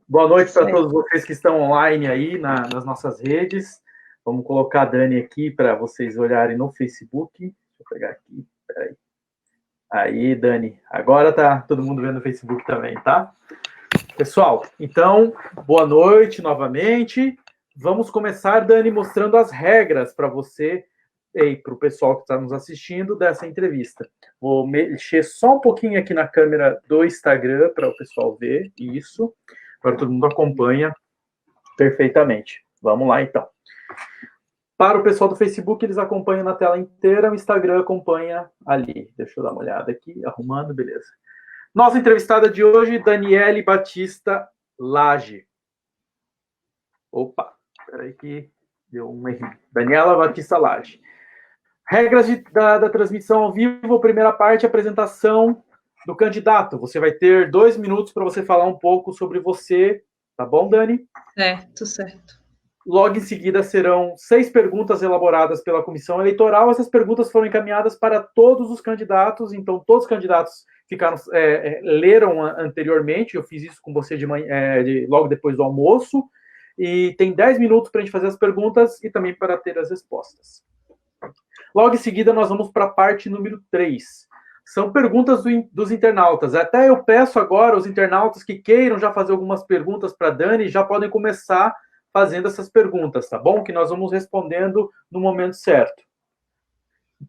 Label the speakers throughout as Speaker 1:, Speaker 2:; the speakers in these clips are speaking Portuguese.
Speaker 1: Boa noite para todos vocês que estão online aí nas nossas redes. Vamos colocar a Dani aqui para vocês olharem no Facebook. Deixa eu pegar aqui, peraí. Aí, Dani, agora tá todo mundo vendo no Facebook também, tá? Pessoal, então, boa noite novamente. Vamos começar, Dani, mostrando as regras para você e para o pessoal que está nos assistindo dessa entrevista. Vou mexer só um pouquinho aqui na câmera do Instagram para o pessoal ver isso. Agora todo mundo acompanha perfeitamente. Vamos lá, então. Para o pessoal do Facebook, eles acompanham na tela inteira, o Instagram acompanha ali. Deixa eu dar uma olhada aqui, arrumando, beleza. Nossa entrevistada de hoje, Daniele Batista Lage. Opa, peraí que deu um erro. Daniela Batista Lage. Regras da transmissão ao vivo, primeira parte, apresentação do candidato. Você vai ter 2 minutos para você falar um pouco sobre você, tá bom, Dani?
Speaker 2: Certo.
Speaker 1: Logo em seguida serão 6 perguntas elaboradas pela comissão eleitoral. Essas perguntas foram encaminhadas para todos os candidatos, então todos os candidatos leram anteriormente. Eu fiz isso com você logo depois do almoço. E tem 10 minutos para a gente fazer as perguntas e também para ter as respostas. Logo em seguida, nós vamos para a parte número 3. São perguntas dos internautas. Até eu peço agora os internautas que queiram já fazer algumas perguntas para a Dani, já podem começar fazendo essas perguntas, tá bom? Que nós vamos respondendo no momento certo.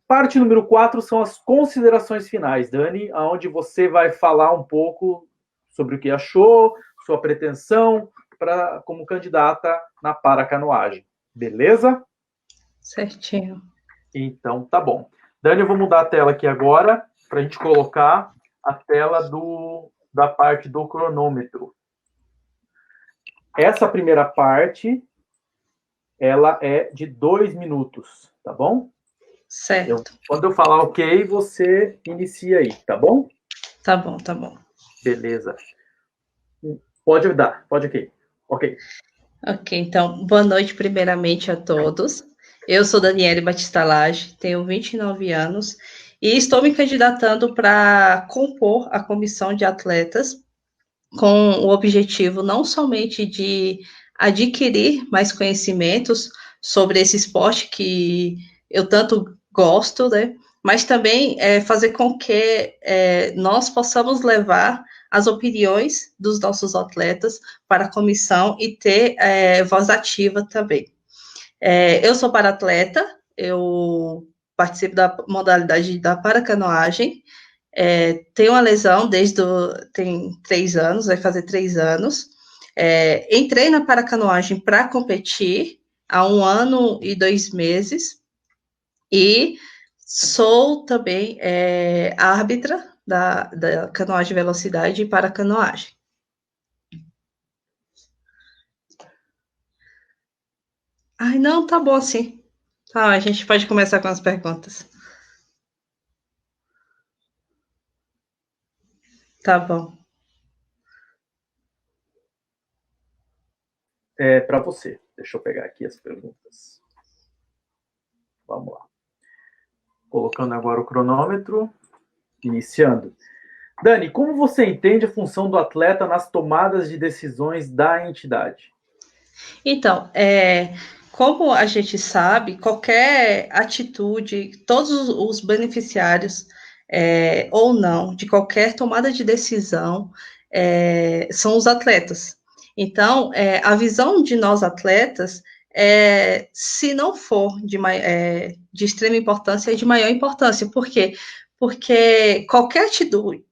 Speaker 1: Parte número 4 são as considerações finais, Dani, onde você vai falar um pouco sobre o que achou, sua pretensão como candidata na Paracanoagem. Beleza?
Speaker 2: Certinho.
Speaker 1: Então, tá bom. Dani, eu vou mudar a tela aqui agora para a gente colocar a tela da parte do cronômetro. Essa primeira parte, ela é de 2 minutos, tá bom?
Speaker 2: Certo.
Speaker 1: Quando eu falar ok, você inicia aí, tá bom?
Speaker 2: Tá bom.
Speaker 1: Beleza. Pode dar, pode ok. Ok.
Speaker 2: Ok, então, boa noite primeiramente a todos. Eu sou Daniele Batista Lage, tenho 29 anos e estou me candidatando para compor a comissão de atletas com o objetivo não somente de adquirir mais conhecimentos sobre esse esporte que eu tanto gosto, né? Mas também fazer com que nós possamos levar as opiniões dos nossos atletas para a comissão e ter voz ativa também. Eu sou para-atleta, eu participo da modalidade da paracanoagem, tenho uma lesão tem 3 anos, vai fazer 3 anos. Entrei na paracanoagem para competir há 1 ano e 2 meses e sou também árbitra da canoagem velocidade e paracanoagem. Ai, não, tá bom assim. Tá, a gente pode começar com as perguntas. Tá bom.
Speaker 1: Para você. Deixa eu pegar aqui as perguntas. Vamos lá. Colocando agora o cronômetro. Iniciando. Dani, como você entende a função do atleta nas tomadas de decisões da entidade?
Speaker 2: Então, como a gente sabe, qualquer atitude, todos os beneficiários ou não, de qualquer tomada de decisão, são os atletas. Então, a visão de nós atletas, se não for de extrema importância, é de maior importância. Por quê? Porque qualquer atitude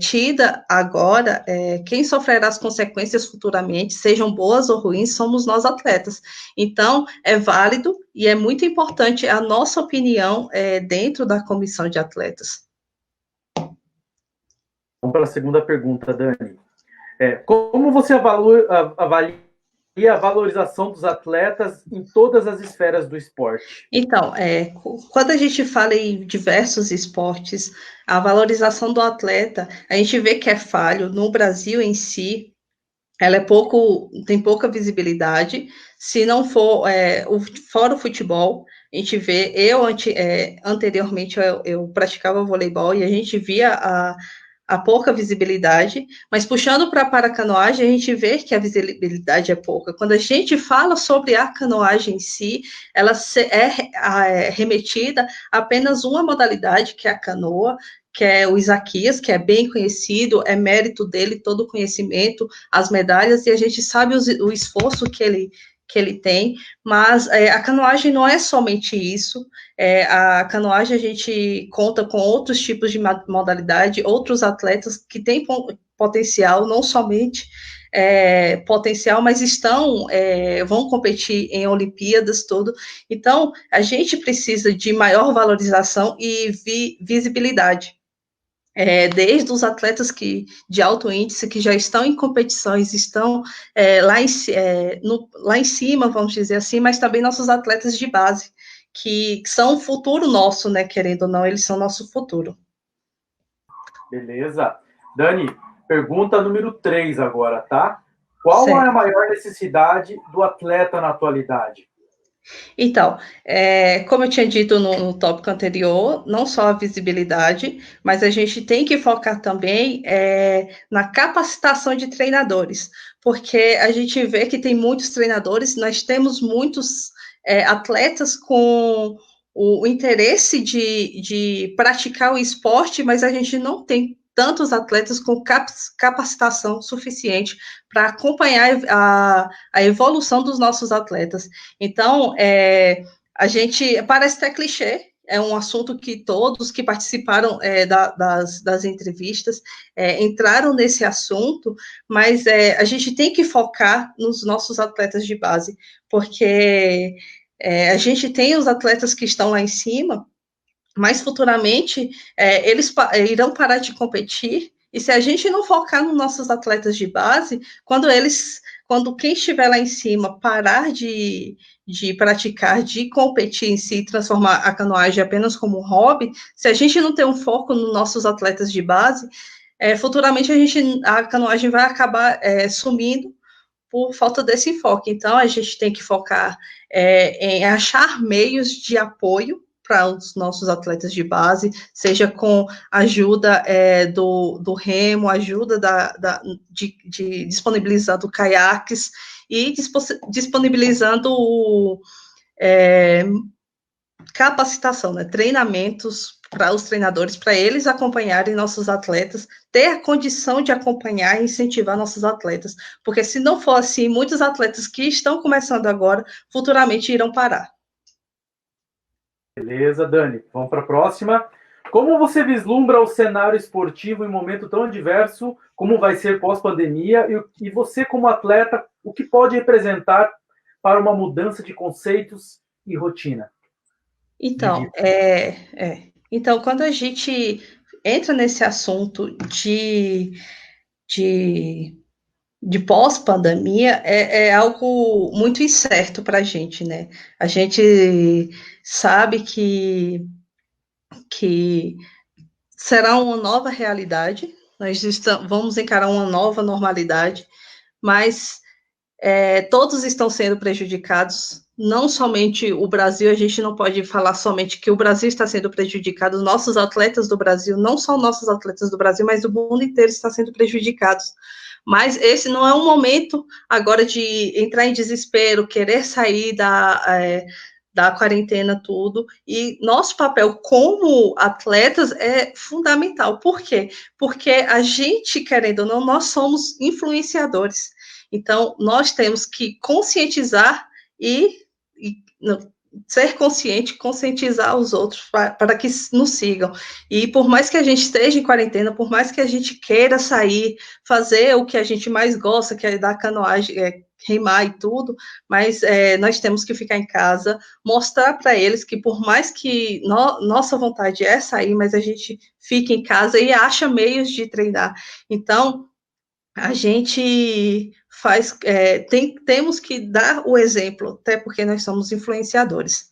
Speaker 2: tida agora, quem sofrerá as consequências futuramente, sejam boas ou ruins, somos nós atletas. Então, é válido e é muito importante a nossa opinião dentro da comissão de atletas.
Speaker 1: Vamos para a segunda pergunta, Dani. Como você avalia a valorização dos atletas em todas as esferas do esporte?
Speaker 2: Então, quando a gente fala em diversos esportes, a valorização do atleta, a gente vê que é falho no Brasil em si, ela tem pouca visibilidade. Se não for fora o futebol, a gente vê, anteriormente eu praticava voleibol e a gente via a pouca visibilidade, mas puxando para a paracanoagem, a gente vê que a visibilidade é pouca. Quando a gente fala sobre a canoagem em si, ela é remetida a apenas uma modalidade, que é a canoa, que é o Isaquias, que é bem conhecido, é mérito dele todo o conhecimento, as medalhas, e a gente sabe o esforço que ele tem, mas a canoagem não é somente isso. A canoagem a gente conta com outros tipos de modalidade, outros atletas que têm potencial, não somente potencial, mas vão competir em Olimpíadas, tudo. Então, a gente precisa de maior valorização e visibilidade. Desde os atletas de alto índice que já estão em competições, estão lá em cima, vamos dizer assim, mas também nossos atletas de base, que são o futuro nosso, né, querendo ou não, eles são nosso futuro.
Speaker 1: Beleza. Dani, pergunta número 3 agora, tá? Qual
Speaker 2: Certo.
Speaker 1: é a maior necessidade do atleta na atualidade?
Speaker 2: Então, como eu tinha dito no tópico anterior, não só a visibilidade, mas a gente tem que focar também na capacitação de treinadores, porque a gente vê que tem muitos treinadores, nós temos muitos atletas com o interesse de praticar o esporte, mas a gente não tem tantos atletas com capacitação suficiente para acompanhar a evolução dos nossos atletas. Então, a gente, parece até clichê, é um assunto que todos que participaram das entrevistas entraram nesse assunto, mas a gente tem que focar nos nossos atletas de base, porque a gente tem os atletas que estão lá em cima, mas futuramente eles irão parar de competir, e se a gente não focar nos nossos atletas de base, quando quem estiver lá em cima parar de praticar, de competir em si, transformar a canoagem apenas como um hobby, se a gente não ter um foco nos nossos atletas de base, futuramente a canoagem vai acabar sumindo por falta desse enfoque. Então, a gente tem que focar em achar meios de apoio para os nossos atletas de base, seja com ajuda do remo, ajuda de disponibilizando caiaques e disponibilizando capacitação, né, treinamentos para os treinadores, para eles acompanharem nossos atletas, ter a condição de acompanhar e incentivar nossos atletas, porque se não for assim, muitos atletas que estão começando agora, futuramente irão parar.
Speaker 1: Beleza, Dani. Vamos para a próxima. Como você vislumbra o cenário esportivo em um momento tão adverso como vai ser pós-pandemia e você, como atleta, o que pode representar para uma mudança de conceitos e rotina?
Speaker 2: Então, então quando a gente entra nesse assunto de pós-pandemia, é algo muito incerto para a gente, né? A gente sabe que será uma nova realidade, nós vamos encarar uma nova normalidade, mas todos estão sendo prejudicados, não somente o Brasil, a gente não pode falar somente que o Brasil está sendo prejudicado, nossos atletas do Brasil, não só nossos atletas do Brasil, mas o mundo inteiro está sendo prejudicados. Mas esse não é um momento agora de entrar em desespero, querer sair da quarentena, tudo, e nosso papel como atletas é fundamental. Por quê? Porque a gente, querendo ou não, nós somos influenciadores. Então, nós temos que conscientizar e ser consciente, conscientizar os outros para que nos sigam. E por mais que a gente esteja em quarentena, por mais que a gente queira sair, fazer o que a gente mais gosta, que é dar canoagem, remar e tudo, mas nós temos que ficar em casa, mostrar para eles que por mais que nossa vontade é sair, mas a gente fica em casa e acha meios de treinar. Então, a gente temos que dar o exemplo, até porque nós somos influenciadores.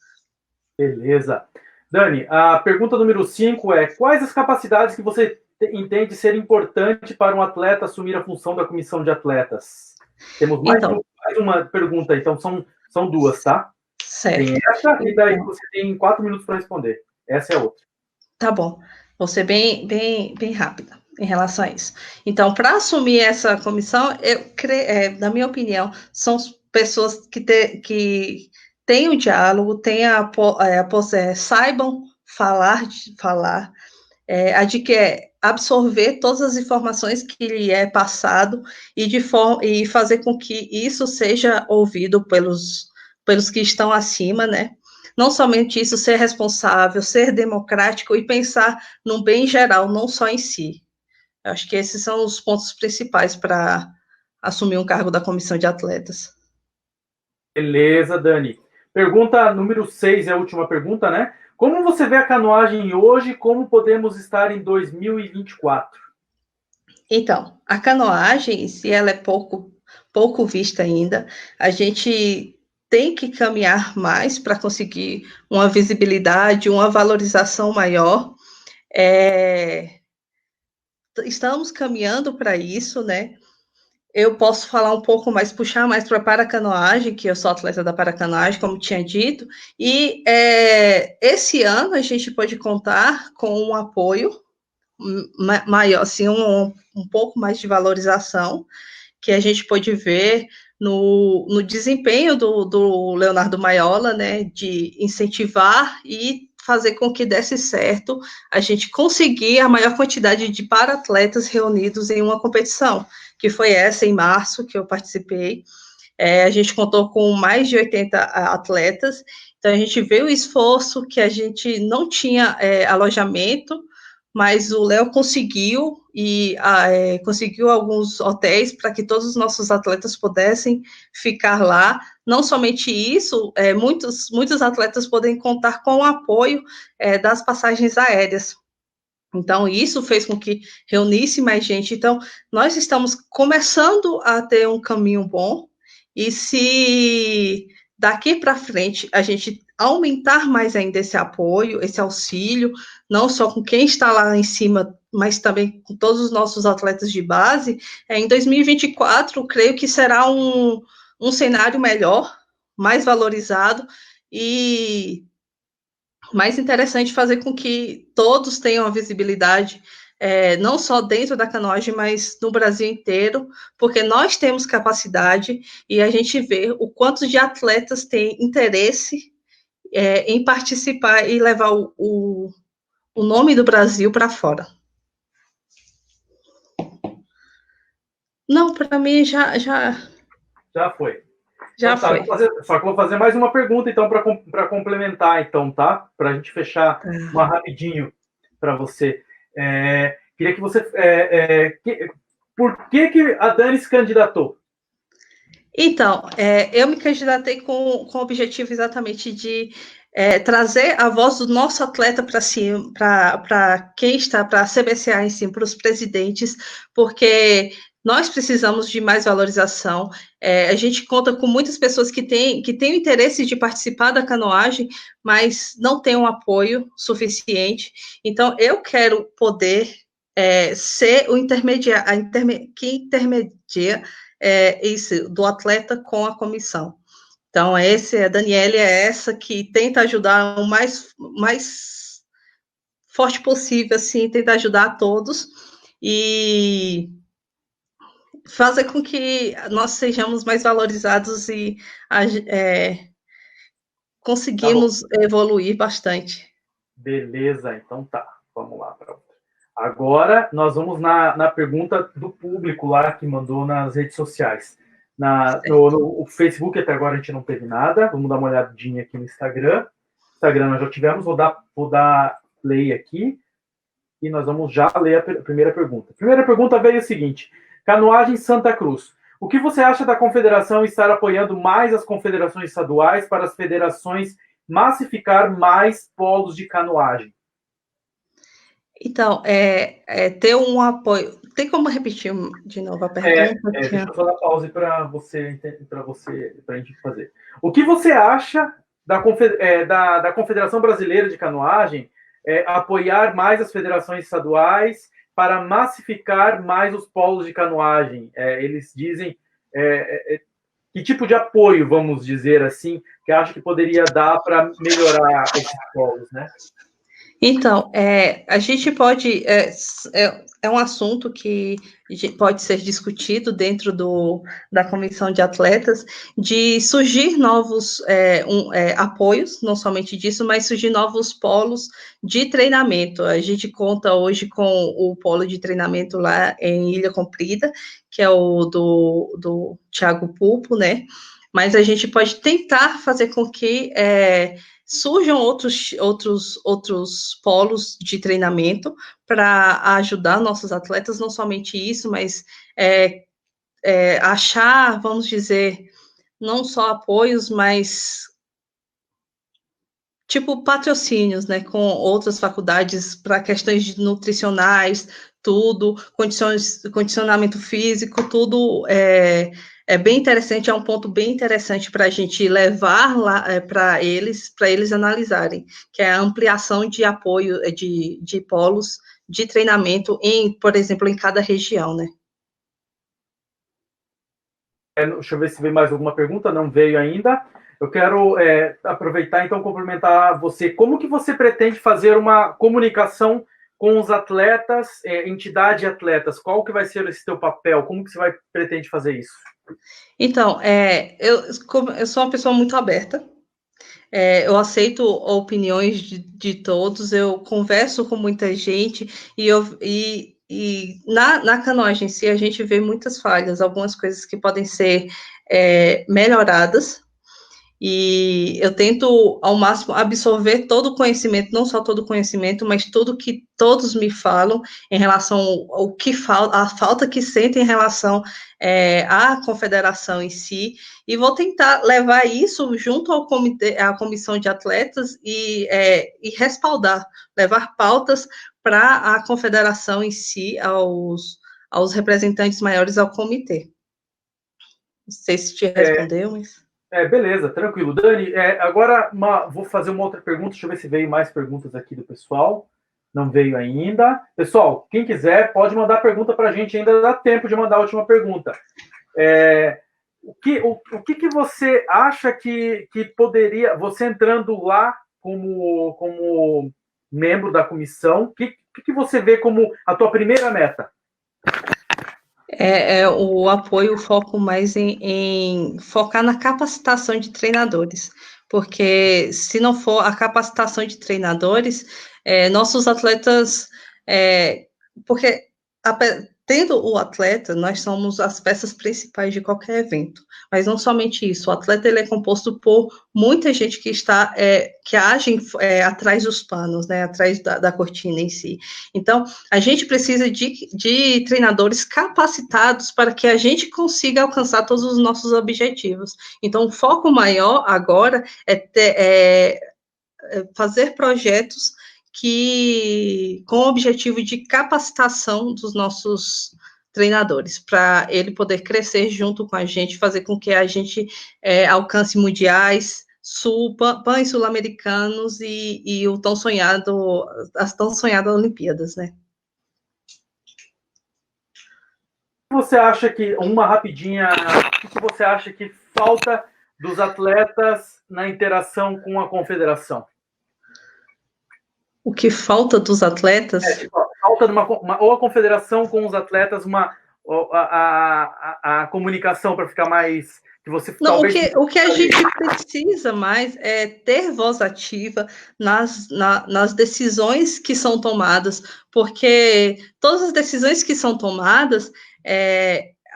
Speaker 1: Beleza. Dani, a pergunta número 5 é: quais as capacidades que você entende ser importante para um atleta assumir a função da comissão de atletas? Temos mais uma pergunta, então são duas, tá?
Speaker 2: Certo.
Speaker 1: Tem essa e daí você tem 4 minutos para responder. Essa é a outra.
Speaker 2: Tá bom. Vou ser bem rápida. em relação a isso. Então, para assumir essa comissão, na minha opinião, são pessoas que têm o diálogo, saibam falar, absorver todas as informações que lhe é passado e fazer com que isso seja ouvido pelos que estão acima, né? Não somente isso, ser responsável, ser democrático e pensar no bem geral, não só em si. Eu acho que esses são os pontos principais para assumir um cargo da comissão de atletas.
Speaker 1: Beleza, Dani. Pergunta número 6 é a última pergunta, né? Como você vê a canoagem hoje? Como podemos estar em 2024?
Speaker 2: Então, a canoagem, se ela é pouco vista ainda, a gente tem que caminhar mais para conseguir uma visibilidade, uma valorização maior. Estamos caminhando para isso, né? Eu posso falar um pouco mais, puxar mais para a paracanoagem, que eu sou atleta da paracanoagem, como tinha dito, e esse ano a gente pode contar com um apoio maior, assim, um pouco mais de valorização, que a gente pode ver no desempenho do Leonardo Maiola, né, de incentivar e fazer com que desse certo a gente conseguir a maior quantidade de para-atletas reunidos em uma competição, que foi essa em março, que eu participei. A gente contou com mais de 80 atletas, então a gente vê o esforço que a gente não tinha alojamento, mas o Léo conseguiu conseguiu alguns hotéis para que todos os nossos atletas pudessem ficar lá. Não somente isso, muitos atletas podem contar com o apoio das passagens aéreas. Então, isso fez com que reunisse mais gente. Então, nós estamos começando a ter um caminho bom, e se daqui para frente a gente aumentar mais ainda esse apoio, esse auxílio, não só com quem está lá em cima, mas também com todos os nossos atletas de base, em 2024, creio que será um cenário melhor, mais valorizado e mais interessante fazer com que todos tenham a visibilidade, não só dentro da canoagem, mas no Brasil inteiro, porque nós temos capacidade e a gente vê o quanto de atletas têm interesse em participar e levar o nome do Brasil para fora. Não, para mim já
Speaker 1: foi.
Speaker 2: Já
Speaker 1: então, tá,
Speaker 2: foi.
Speaker 1: Só que vou fazer mais uma pergunta, então, para complementar, então, tá? Para a gente fechar uma rapidinho para você. Queria que você... por que a Dani se candidatou?
Speaker 2: Então, eu me candidatei com o objetivo exatamente de trazer a voz do nosso atleta para cima, para quem está, para a CBCA em si, para os presidentes, porque nós precisamos de mais valorização. A gente conta com muitas pessoas que têm o interesse de participar da canoagem, mas não têm um apoio suficiente. Então, eu quero poder ser o intermediário, que intermedia isso, do atleta com a comissão. Então, a Daniele é essa que tenta ajudar o mais forte possível, assim, tenta ajudar a todos e fazer com que nós sejamos mais valorizados e conseguimos evoluir bastante.
Speaker 1: Beleza, então tá. Vamos lá para outra. Agora nós vamos na pergunta do público lá que mandou nas redes sociais. No Facebook até agora a gente não teve nada. Vamos dar uma olhadinha aqui no Instagram. Instagram nós já tivemos. Vou dar play aqui e nós vamos já ler a primeira pergunta. A primeira pergunta veio o seguinte: Canoagem Santa Cruz. O que você acha da confederação estar apoiando mais as confederações estaduais para as federações massificar mais polos de canoagem?
Speaker 2: Então, ter um apoio. Tem como repetir de novo a pergunta?
Speaker 1: Deixa eu só dar pause para a gente fazer. O que você acha da Confederação Brasileira de Canoagem apoiar mais as federações estaduais para massificar mais os polos de canoagem? Eles dizem que tipo de apoio, vamos dizer assim, que acha que poderia dar para melhorar esses polos, né?
Speaker 2: Então, a gente pode, é um assunto que pode ser discutido dentro da comissão de atletas, de surgir novos apoios, não somente disso, mas surgir novos polos de treinamento. A gente conta hoje com o polo de treinamento lá em Ilha Comprida, que é o do Thiago Pulpo, né? Mas a gente pode tentar fazer com que surjam outros polos de treinamento para ajudar nossos atletas, não somente isso, mas achar, vamos dizer, não só apoios, mas tipo patrocínios, né, com outras faculdades para questões nutricionais, tudo, condicionamento físico, tudo é bem interessante, é um ponto bem interessante para a gente levar lá para eles analisarem, que é a ampliação de apoio de polos de treinamento por exemplo, em cada região, né?
Speaker 1: Deixa eu ver se veio mais alguma pergunta, não veio ainda. Eu quero aproveitar, então, complementar você. Como que você pretende fazer uma comunicação com os atletas, entidade e atletas? Qual que vai ser esse teu papel? Como que você pretende fazer isso?
Speaker 2: Então, eu sou uma pessoa muito aberta, eu aceito opiniões de todos, eu converso com muita gente, e na canoagem em si a gente vê muitas falhas, algumas coisas que podem ser melhoradas, e eu tento ao máximo absorver todo o conhecimento, não só todo o conhecimento, mas tudo que todos me falam em relação ao que falta, a falta que sentem em relação à confederação em si, e vou tentar levar isso junto ao comitê, à comissão de atletas e respaldar, levar pautas para a confederação em si, aos representantes maiores ao comitê. Não sei se te respondeu, mas...
Speaker 1: Beleza, tranquilo. Dani, agora vou fazer uma outra pergunta. Deixa eu ver se veio mais perguntas aqui do pessoal. Não veio ainda. Pessoal, quem quiser pode mandar pergunta para a gente. Ainda dá tempo de mandar a última pergunta. O que você acha que poderia... Você entrando lá como membro da comissão, o que você vê como a tua primeira meta?
Speaker 2: O apoio, o foco mais em focar na capacitação de treinadores, porque se não for a capacitação de treinadores, nossos atletas, porque tendo o atleta, nós somos as peças principais de qualquer evento, mas não somente isso, o atleta ele é composto por muita gente que age atrás dos panos, né, atrás da cortina em si. Então, a gente precisa de treinadores capacitados para que a gente consiga alcançar todos os nossos objetivos. Então, o foco maior agora é fazer projetos com o objetivo de capacitação dos nossos treinadores, para ele poder crescer junto com a gente, fazer com que a gente alcance mundiais, pães sul-americanos e as tão sonhadas Olimpíadas, né?
Speaker 1: Você acha uma rapidinha, o que você acha que falta dos atletas na interação com a confederação?
Speaker 2: O que falta dos atletas?
Speaker 1: Falta ou a confederação com os atletas, a comunicação para ficar mais...
Speaker 2: Não, o que a gente precisa mais é ter voz ativa nas decisões que são tomadas, porque todas as decisões que são tomadas,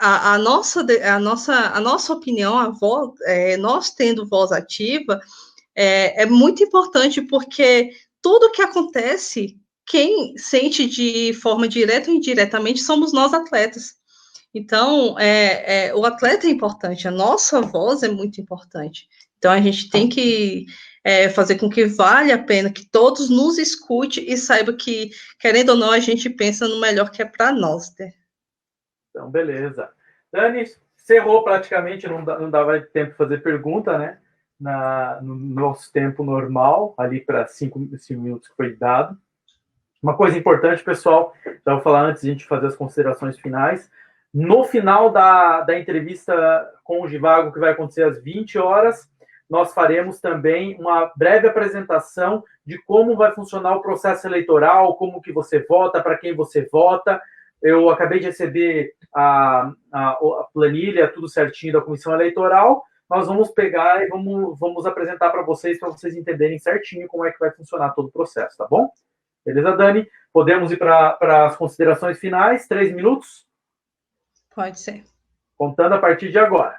Speaker 2: a nossa opinião, nós tendo voz ativa, é muito importante, porque tudo que acontece, quem sente de forma direta ou indiretamente somos nós atletas. Então, o atleta é importante, a nossa voz é muito importante. Então, a gente tem que fazer com que valha a pena, que todos nos escute e saiba que, querendo ou não, a gente pensa no melhor que é para nós, né?
Speaker 1: Então, beleza. Dani, encerrou praticamente, não dava tempo de fazer pergunta, né? No nosso tempo normal, ali para 5 minutos que foi dado. Uma coisa importante, pessoal, já vou falar antes de a gente fazer as considerações finais. No final da entrevista com o Givago, que vai acontecer às 20 horas, nós faremos também uma breve apresentação de como vai funcionar o processo eleitoral, como que você vota, para quem você vota. Eu acabei de receber a planilha, tudo certinho da Comissão Eleitoral. Nós vamos pegar e vamos apresentar para vocês entenderem certinho como é que vai funcionar todo o processo, tá bom? Beleza, Dani? Podemos ir para as considerações finais, 3 minutos?
Speaker 2: Pode ser.
Speaker 1: Contando a partir de agora.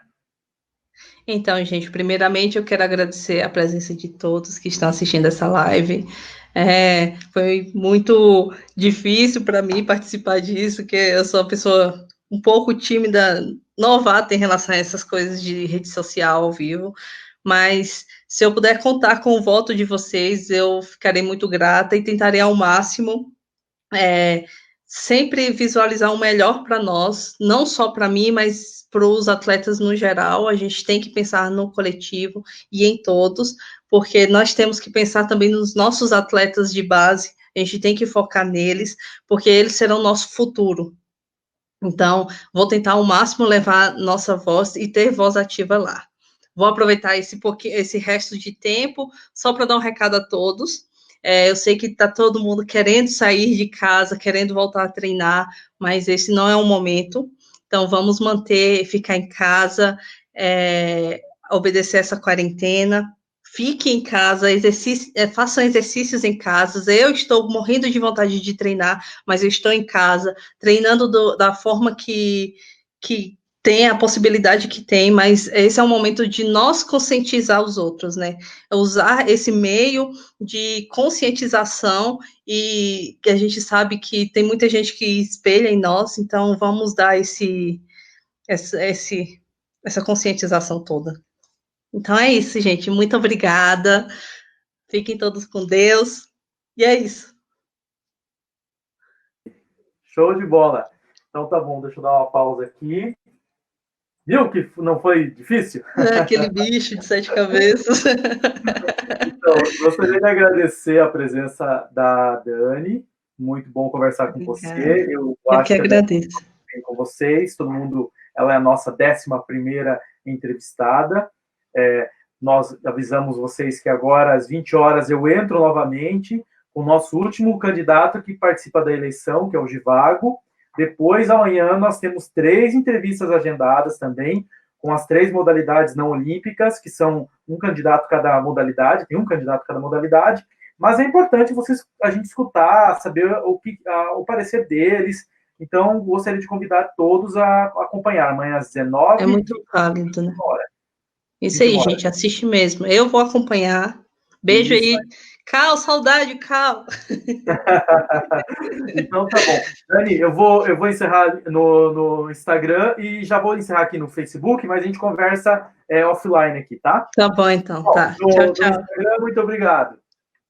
Speaker 2: Então, gente, primeiramente eu quero agradecer a presença de todos que estão assistindo essa live. Foi muito difícil para mim participar disso, porque eu sou uma pessoa um pouco tímida, novata em relação a essas coisas de rede social ao vivo, mas se eu puder contar com o voto de vocês, eu ficarei muito grata e tentarei ao máximo sempre visualizar o melhor para nós, não só para mim, mas para os atletas no geral. A gente tem que pensar no coletivo e em todos, porque nós temos que pensar também nos nossos atletas de base, a gente tem que focar neles, porque eles serão nosso futuro. Então, vou tentar ao máximo levar nossa voz e ter voz ativa lá. Vou aproveitar esse resto de tempo só para dar um recado a todos. Eu sei que está todo mundo querendo sair de casa, querendo voltar a treinar, mas esse não é o momento. Então, vamos ficar em casa, obedecer essa quarentena. Fique em casa, façam exercícios em casa. Eu estou morrendo de vontade de treinar, mas eu estou em casa, treinando da forma que tem a possibilidade que tem, mas esse é um momento de nós conscientizar os outros, né? Usar esse meio de conscientização e que a gente sabe que tem muita gente que espelha em nós, então vamos dar essa conscientização toda. Então é isso, gente. Muito obrigada. Fiquem todos com Deus. E é isso.
Speaker 1: Show de bola. Então tá bom, deixa eu dar uma pausa aqui. Viu que não foi difícil?
Speaker 2: Aquele bicho de 7 cabeças.
Speaker 1: Então, gostaria de agradecer a presença da Dani. Muito bom conversar com você.
Speaker 2: Eu que agradeço.
Speaker 1: Com vocês, todo mundo. Ela é a nossa 11ª entrevistada. Nós avisamos vocês que agora, às 20 horas, eu entro novamente com o nosso último candidato que participa da eleição, que é o Givago. Depois, amanhã, nós temos 3 entrevistas agendadas também, com as 3 modalidades não olímpicas, que são um candidato cada modalidade, tem um candidato cada modalidade, mas é importante a gente escutar, saber o parecer deles. Então, gostaria de convidar todos a acompanhar amanhã às 19h.
Speaker 2: É muito válido, né? Isso aí, gente, assiste mesmo. Eu vou acompanhar. Beijo aí. Cal, saudade, Cal.
Speaker 1: Então tá bom. Dani, eu vou encerrar no Instagram e já vou encerrar aqui no Facebook, mas a gente conversa offline aqui, tá?
Speaker 2: Tá bom, então. Tá. Tchau, tchau.
Speaker 1: Instagram, muito obrigado.